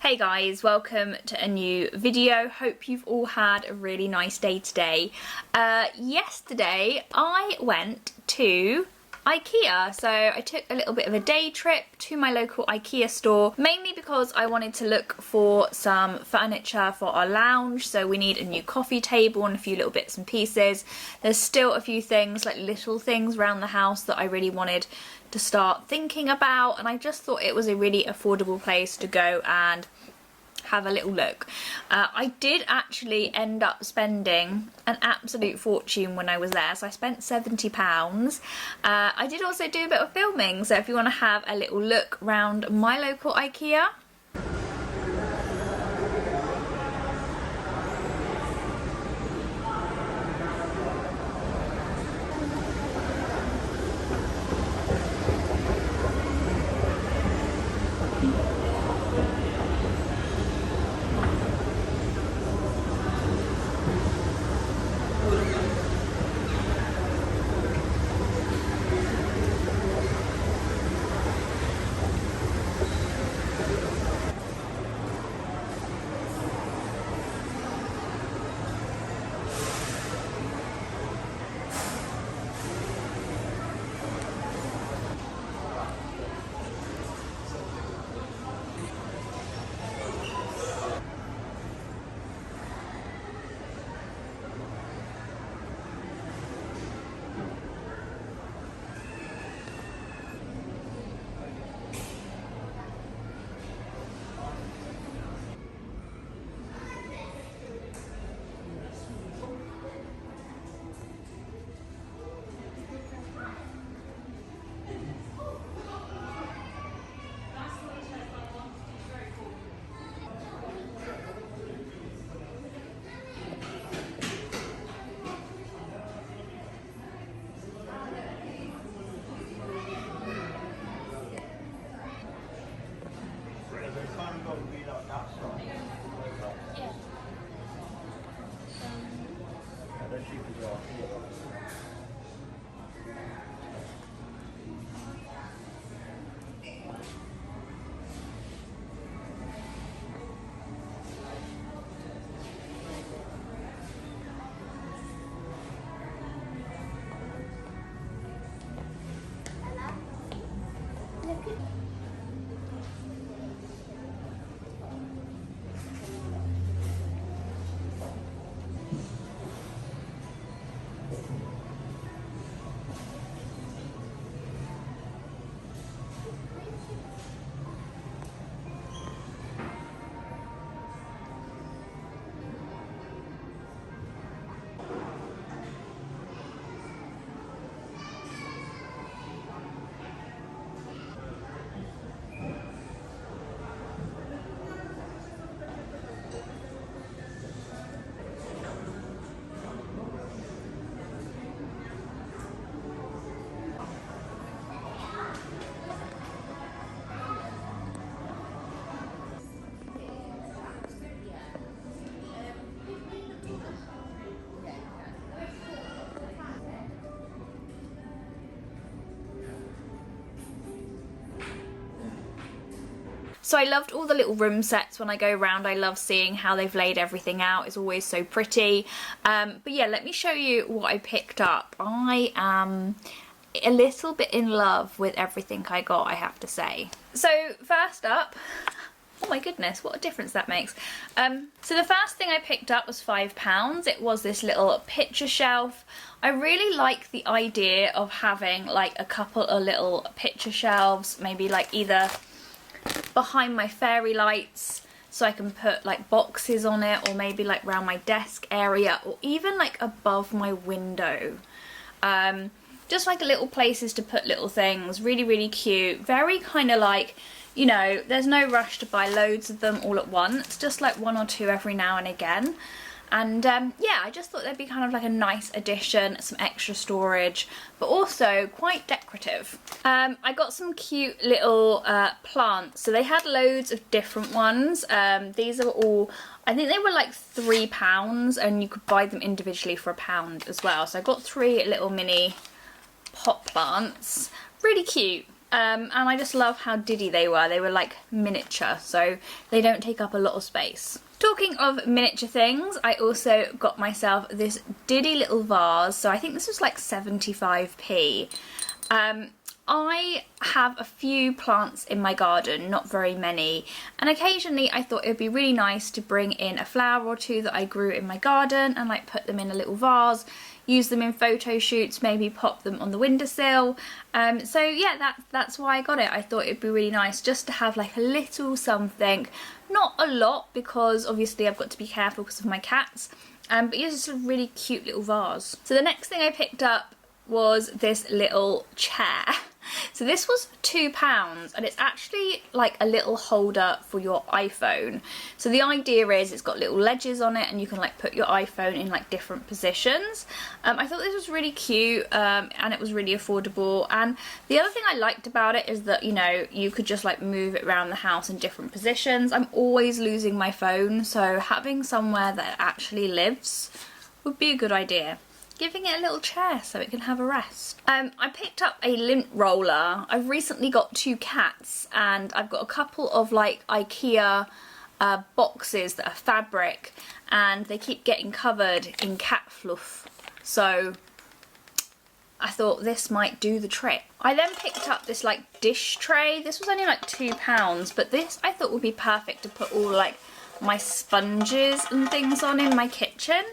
Hey guys, welcome to a new video. Hope you've all had a really nice day today. Yesterday I went to Ikea, so I took a little bit of a day trip to my local Ikea store, mainly because I wanted to look for some furniture for our lounge. So we need a new coffee table and a few little bits and pieces. There's still a few things, like little things around the house that I really wanted to start thinking about, and I just thought it was a really affordable place to go and have a little look. I did actually end up spending an absolute fortune when I was there, so I spent £70. I did also do a bit of filming, so if you want to have a little look round my local Ikea. So I loved all the little room sets when I go around. I love seeing how they've laid everything out. It's always so pretty. But yeah, let me show you what I picked up. I am a little bit in love with everything I got, I have to say. So first up, oh my goodness, what a difference that makes. So the first thing I picked up was £5. It was this little picture shelf. I really like the idea of having like a couple of little picture shelves, maybe like either behind my fairy lights so I can put like boxes on it, or maybe like around my desk area, or even like above my window. Just like little places to put little things. Really, really cute. Very kind of like, you know, there's no rush to buy loads of them all at once, just like one or two every now and again. And yeah, I just thought they'd be kind of like a nice addition, some extra storage, but also quite decorative. I got some cute little plants. So they had loads of different ones. These are all, I think they were like £3, and you could buy them individually for £1 as well. So I got 3 little mini pot plants. Really cute. and I just love how diddy they were. They were like miniature, so they don't take up a lot of space. Talking of miniature things, I also got myself this diddy little vase. So I think this was like 75p. I have a few plants in my garden, not very many, and occasionally I thought it would be really nice to bring in a flower or two that I grew in my garden and like put them in a little vase, use them in photo shoots, maybe pop them on the windowsill. So yeah, that's why I got it. I thought it'd be really nice just to have like a little something, not a lot because obviously I've got to be careful because of my cats, but yeah, just a really cute little vase. So the next thing I picked up was this little chair. So this was £2 and it's actually like a little holder for your iPhone. So the idea is it's got little ledges on it and you can like put your iPhone in like different positions. I thought this was really cute and it was really affordable, and the other thing I liked about it is that, you know, you could just like move it around the house in different positions. I'm always losing my phone, so having somewhere that actually lives would be a good idea. Giving it a little chair so it can have a rest. I picked up a lint roller. I've recently got 2 cats and I've got a couple of like Ikea boxes that are fabric and they keep getting covered in cat fluff. So I thought this might do the trick. I then picked up this like dish tray. This was only like £2, but this I thought would be perfect to put all like my sponges and things on in my kitchen.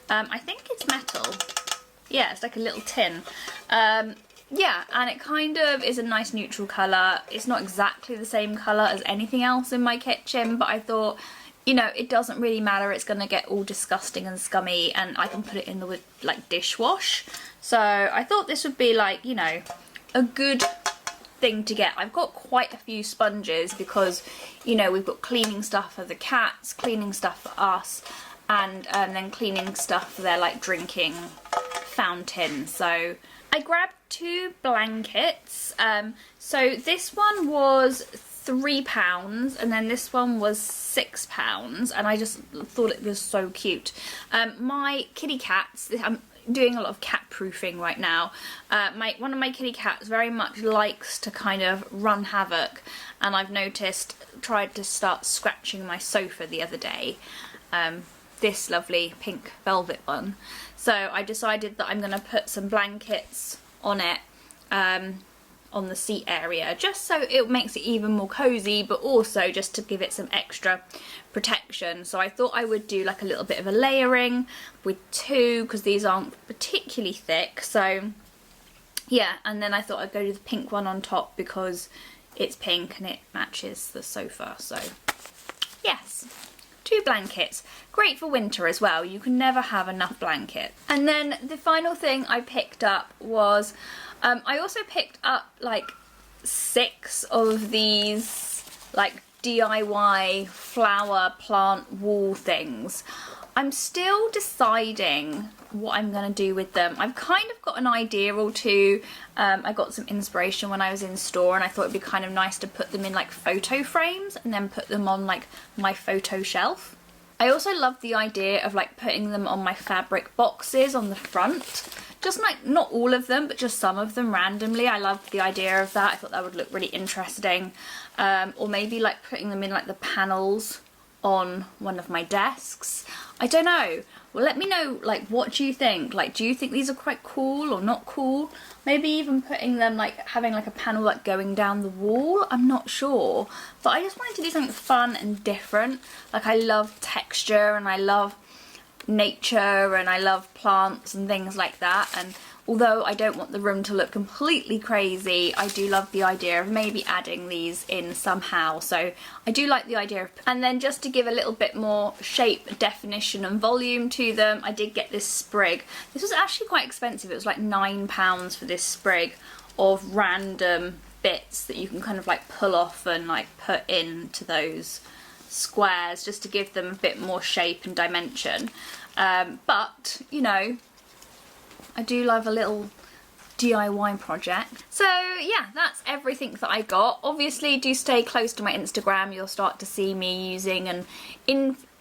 I think it's metal. Yeah, it's like a little tin. Yeah, and it kind of is a nice neutral colour. It's not exactly the same colour as anything else in my kitchen, but I thought, you know, it doesn't really matter. It's going to get all disgusting and scummy and I can put it in the like dishwash. So I thought this would be like, you know, a good thing to get. I've got quite a few sponges because, you know, we've got cleaning stuff for the cats, cleaning stuff for us, and then cleaning stuff for their like drinking fountain. So I grabbed 2 blankets. So this one was £3 and then this one was £6, and I just thought it was so cute. My kitty cats, I'm doing a lot of cat proofing right now. One of my kitty cats very much likes to kind of run havoc, and I've noticed tried to start scratching my sofa the other day. This lovely pink velvet one. So I decided that I'm going to put some blankets on it, on the seat area, just so it makes it even more cozy, but also just to give it some extra protection. So I thought I would do like a little bit of a layering with 2, because these aren't particularly thick. So yeah, and then I thought I'd go to the pink one on top because it's pink and it matches the sofa. So yes, 2 blankets. Great for winter as well. You can never have enough blankets. And then the final thing I picked up was, I also picked up like 6 of these like DIY flower plant wall things. I'm still deciding what I'm going to do with them. I've kind of got an idea or two. I got some inspiration when I was in store and I thought it'd be kind of nice to put them in like photo frames and then put them on like my photo shelf. I also love the idea of like putting them on my fabric boxes on the front. Just like, not all of them, but just some of them randomly. I love the idea of that. I thought that would look really interesting. Or maybe like putting them in like the panels on one of my desks. I don't know. Well, let me know, like, what do you think? Like, do you think these are quite cool or not cool? Maybe even putting them, like, having like a panel like going down the wall. I'm not sure. But I just wanted to do something fun and different. Like, I love texture and I love nature and I love plants and things like that. And although I don't want the room to look completely crazy, I do love the idea of maybe adding these in somehow. So I do like the idea of, and then just to give a little bit more shape, definition and volume to them, I did get this sprig. This was actually quite expensive. It was like £9 for this sprig of random bits that you can kind of like pull off and like put into those squares just to give them a bit more shape and dimension. But, you know, I do love a little DIY project. So yeah, that's everything that I got. Obviously do stay close to my Instagram. You'll start to see me using and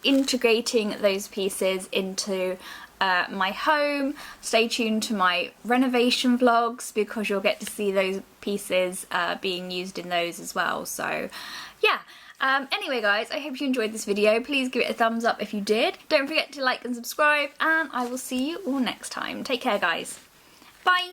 integrating those pieces into my home. Stay tuned to my renovation vlogs because you'll get to see those pieces being used in those as well. So yeah. Anyway guys, I hope you enjoyed this video. Please give it a thumbs up if you did. Don't forget to like and subscribe, and I will see you all next time. Take care guys. Bye!